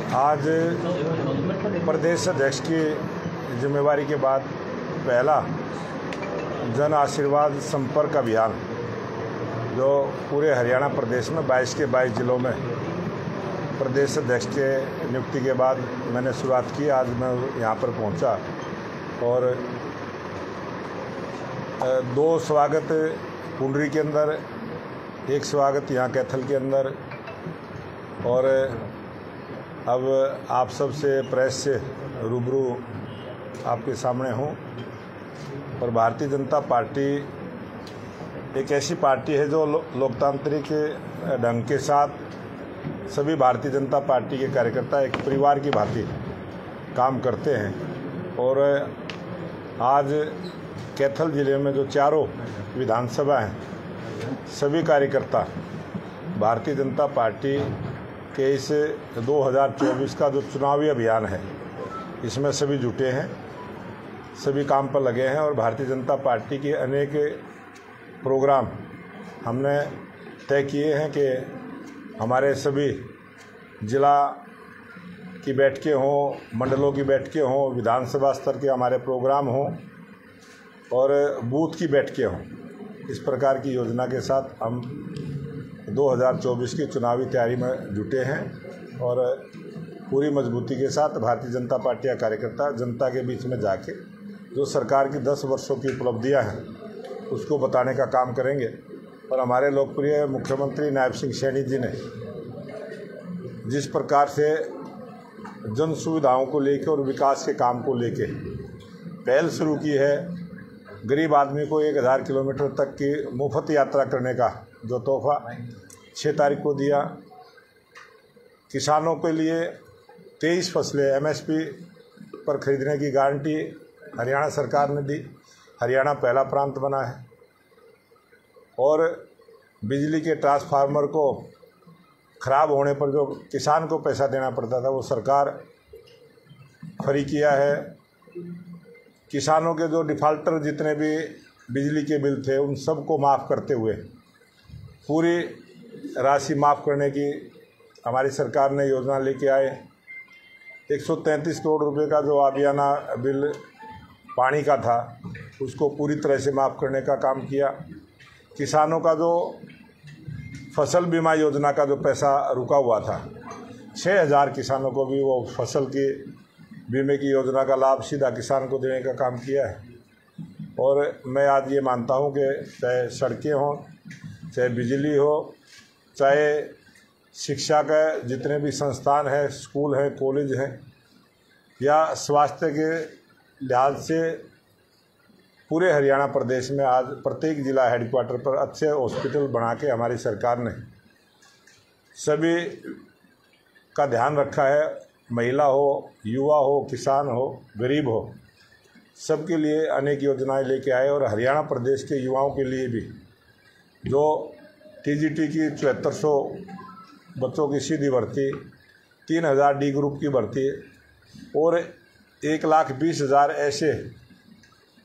आज प्रदेश अध्यक्ष की जिम्मेवारी के बाद पहला जन आशीर्वाद संपर्क अभियान जो पूरे हरियाणा प्रदेश में 22 के 22 जिलों में प्रदेश अध्यक्ष के नियुक्ति के बाद मैंने शुरुआत की। आज मैं यहाँ पर पहुँचा और 2 स्वागत पुंडरी के अंदर, 1 स्वागत यहाँ कैथल के अंदर, और अब आप सब से प्रेस से रूबरू आपके सामने हूँ। और भारतीय जनता पार्टी एक ऐसी पार्टी है जो लोकतांत्रिक ढंग के साथ सभी भारतीय जनता पार्टी के कार्यकर्ता एक परिवार की भांति काम करते हैं। और आज कैथल जिले में जो चारों विधानसभा हैं, सभी कार्यकर्ता भारतीय जनता पार्टी के इस 2024 का जो चुनावी अभियान है इसमें सभी जुटे हैं, सभी काम पर लगे हैं। और भारतीय जनता पार्टी के अनेक प्रोग्राम हमने तय किए हैं कि हमारे सभी जिला की बैठकें हों, मंडलों की बैठकें हों, विधानसभा स्तर के हमारे प्रोग्राम हों और बूथ की बैठकें हों। इस प्रकार की योजना के साथ हम 2024 की चुनावी तैयारी में जुटे हैं और पूरी मजबूती के साथ भारतीय जनता पार्टी का कार्यकर्ता जनता के बीच में जाके जो सरकार की 10 वर्षों की उपलब्धियां हैं उसको बताने का काम करेंगे। और हमारे लोकप्रिय मुख्यमंत्री नायब सिंह सैनी जी ने जिस प्रकार से जन सुविधाओं को लेकर और विकास के काम को लेकर पहल शुरू की है, गरीब आदमी को 1000 किलोमीटर तक की मुफ्त यात्रा करने का जो तोहफा 6 तारीख को दिया, किसानों के लिए 23 फसलें MSP पर खरीदने की गारंटी हरियाणा सरकार ने दी। हरियाणा पहला प्रांत बना है। और बिजली के ट्रांसफार्मर को ख़राब होने पर जो किसान को पैसा देना पड़ता था वो सरकार फ्री किया है। किसानों के जो डिफ़ाल्टर जितने भी बिजली के बिल थे उन सब को माफ़ करते हुए पूरी राशि माफ़ करने की हमारी सरकार ने योजना लेके आए। 133 करोड़ रुपए का जो आबियाना बिल पानी का था उसको पूरी तरह से माफ़ करने का काम किया। किसानों का जो फसल बीमा योजना का जो पैसा रुका हुआ था, 6000 किसानों को भी वो फसल की बीमे की योजना का लाभ सीधा किसान को देने का काम किया है। और मैं आज ये मानता हूँ कि चाहे सड़कें हों, चाहे बिजली हो, चाहे शिक्षा के जितने भी संस्थान हैं, स्कूल हैं, कॉलेज हैं, या स्वास्थ्य के लिहाज से पूरे हरियाणा प्रदेश में आज प्रत्येक जिला हेडक्वार्टर पर अच्छे हॉस्पिटल बना के हमारी सरकार ने सभी का ध्यान रखा है। महिला हो, युवा हो, किसान हो, गरीब हो, सबके लिए अनेक योजनाएं लेके आए। और हरियाणा प्रदेश के युवाओं के लिए भी जो TGT की 7400 बच्चों की सीधी भर्ती, 3000 D ग्रुप की भर्ती और 1,20,000 ऐसे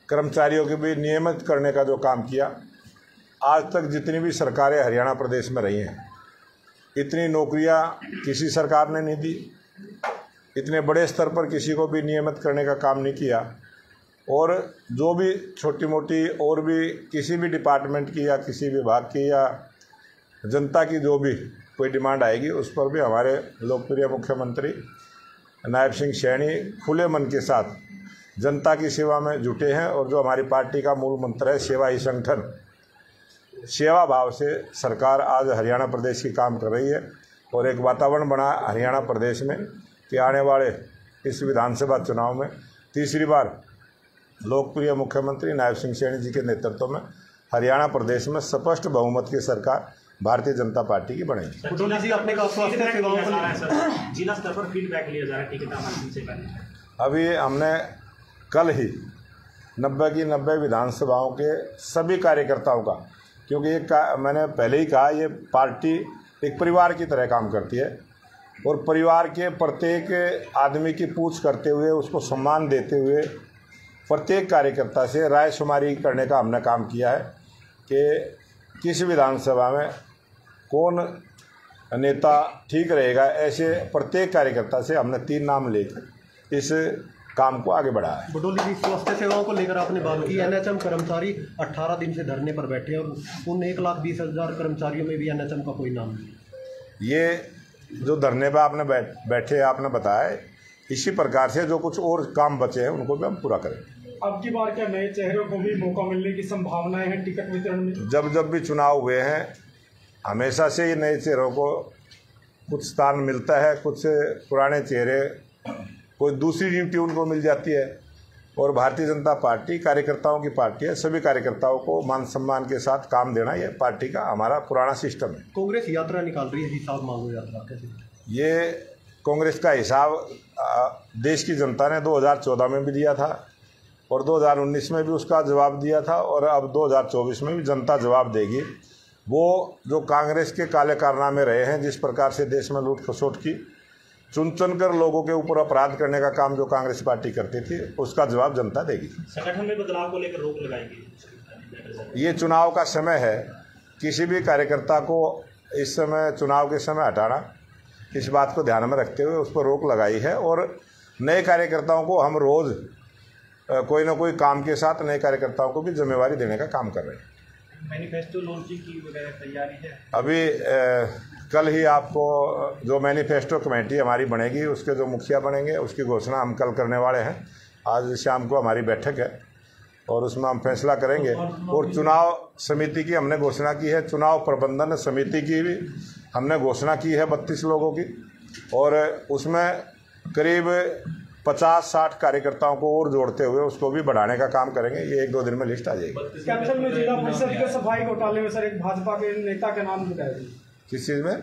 कर्मचारियों के भी नियमित करने का जो काम किया। आज तक जितनी भी सरकारें हरियाणा प्रदेश में रही हैं, इतनी नौकरियां किसी सरकार ने नहीं दी, इतने बड़े स्तर पर किसी को भी नियमित करने का काम नहीं किया। और जो भी छोटी मोटी और भी किसी भी डिपार्टमेंट की या किसी विभाग की या जनता की जो भी कोई डिमांड आएगी उस पर भी हमारे लोकप्रिय मुख्यमंत्री नायब सिंह सैनी खुले मन के साथ जनता की सेवा में जुटे हैं। और जो हमारी पार्टी का मूल मंत्र है सेवा ही संगठन, सेवा भाव से सरकार आज हरियाणा प्रदेश की काम कर रही है। और एक वातावरण बना हरियाणा प्रदेश में कि आने वाले इस विधानसभा चुनाव में तीसरी बार लोकप्रिय मुख्यमंत्री नायब सिंह सैनी जी के नेतृत्व में हरियाणा प्रदेश में स्पष्ट बहुमत की सरकार भारतीय जनता पार्टी की बनेगी। जिला स्तर पर फीडबैक लिया जा रहा है। अभी हमने कल ही 90 की 90 विधानसभाओं के सभी कार्यकर्ताओं का, क्योंकि मैंने पहले ही कहा ये पार्टी एक परिवार की तरह काम करती है और परिवार के प्रत्येक आदमी की पूछ करते हुए, उसको सम्मान देते हुए प्रत्येक कार्यकर्ता से रायशुमारी करने का हमने काम किया है कि किस विधानसभा में कौन नेता ठीक रहेगा, ऐसे प्रत्येक कार्यकर्ता से हमने 3 नाम लेकर इस काम को आगे बढ़ाया है। बडोली की स्वास्थ्य सेवाओं को लेकर आपने बात की। एनएचएम कर्मचारी 18 दिन से धरने पर बैठे हैं और उन 1,20,000 कर्मचारियों में भी एनएचएम का कोई नाम नहीं। ये जो धरने पर आपने बैठे आपने बताया, इसी प्रकार से जो कुछ और काम बचे हैं उनको भी हम पूरा करेंगे। अब की बार क्या नए चेहरों को भी मौका मिलने की संभावनाएं हैं टिकट वितरण में? जब भी चुनाव हुए हैं हमेशा से ही नए चेहरों को कुछ स्थान मिलता है, कुछ पुराने चेहरे कोई दूसरी ड्यूटी उनको मिल जाती है। और भारतीय जनता पार्टी कार्यकर्ताओं की पार्टी है, सभी कार्यकर्ताओं को मान सम्मान के साथ काम देना ये पार्टी का हमारा पुराना सिस्टम है। कांग्रेस यात्रा निकाल रही है, हिसाब मांगो यात्रा कैसे? ये कांग्रेस का हिसाब देश की जनता ने 2014 में भी दिया था और 2019 में भी उसका जवाब दिया था और अब 2024 में भी जनता जवाब देगी। वो जो कांग्रेस के काले कारनामे रहे हैं, जिस प्रकार से देश में लूट खसोट की, चुन कर लोगों के ऊपर अपराध करने का काम जो कांग्रेस पार्टी करती थी, उसका जवाब जनता देगी। संगठन में बदलाव को लेकर रोक लगाएंगे? ये चुनाव का समय है, किसी भी कार्यकर्ता को इस समय चुनाव के समय हटाना, इस बात को ध्यान में रखते हुए उस पर रोक लगाई है। और नए कार्यकर्ताओं को हम रोज़ कोई ना कोई काम के साथ नए कार्यकर्ताओं को भी जिम्मेवारी देने का काम कर रहे हैं। मैनिफेस्टो लॉन्चिंग की वगैरह तैयारी है? अभी कल ही आपको जो मैनिफेस्टो कमेटी हमारी बनेगी, उसके जो मुखिया बनेंगे उसकी घोषणा हम कल करने वाले हैं। आज शाम को हमारी बैठक है और उसमें हम फैसला करेंगे। और चुनाव समिति की हमने घोषणा की है, चुनाव प्रबंधन समिति की भी हमने घोषणा की है 32 लोगों की, और उसमें करीब 50-60 कार्यकर्ताओं को और जोड़ते हुए उसको भी बढ़ाने का काम करेंगे। ये 1-2 दिन में लिस्ट आ जाएगी। कैप्टन में जिला परिषद के सफाई घोटाले में सर एक भाजपा के नेता का नाम जुड़ा है। किस चीज़ में?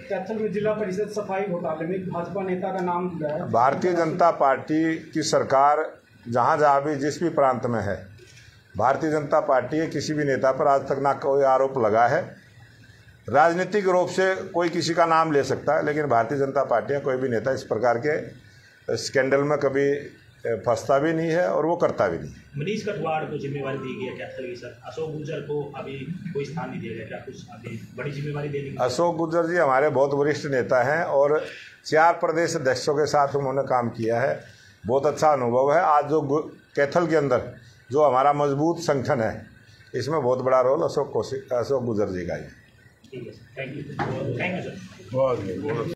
कैप्टन में जिला परिषद सफाई घोटाले में भाजपा नेता का नाम जुड़ा है। भारतीय जनता पार्टी की सरकार जहाँ भी जिस भी प्रांत में है, भारतीय जनता पार्टी के किसी भी नेता पर आज तक ना कोई आरोप लगा है। राजनीतिक रूप से कोई किसी का नाम ले सकता है, लेकिन भारतीय जनता पार्टी का कोई भी नेता इस प्रकार के स्कैंडल में कभी फंसता भी नहीं है और वो करता भी नहीं। मनीष कठवाड़ को जिम्मेवारी दी गई है कैप्टन की सर, अशोक गुर्जर को अभी कोई स्थान नहीं दिया गया, क्या कुछ अभी बड़ी जिम्मेवारी देने की? अशोक गुर्जर जी हमारे बहुत वरिष्ठ नेता हैं और 4 प्रदेश अध्यक्षों के साथ उन्होंने काम किया है, बहुत अच्छा अनुभव है। आज जो कैथल के अंदर जो हमारा मजबूत संगठन है, इसमें बहुत बड़ा रोल अशोक गुर्जर जी का है। ठीक है सर, थैंक यू सर।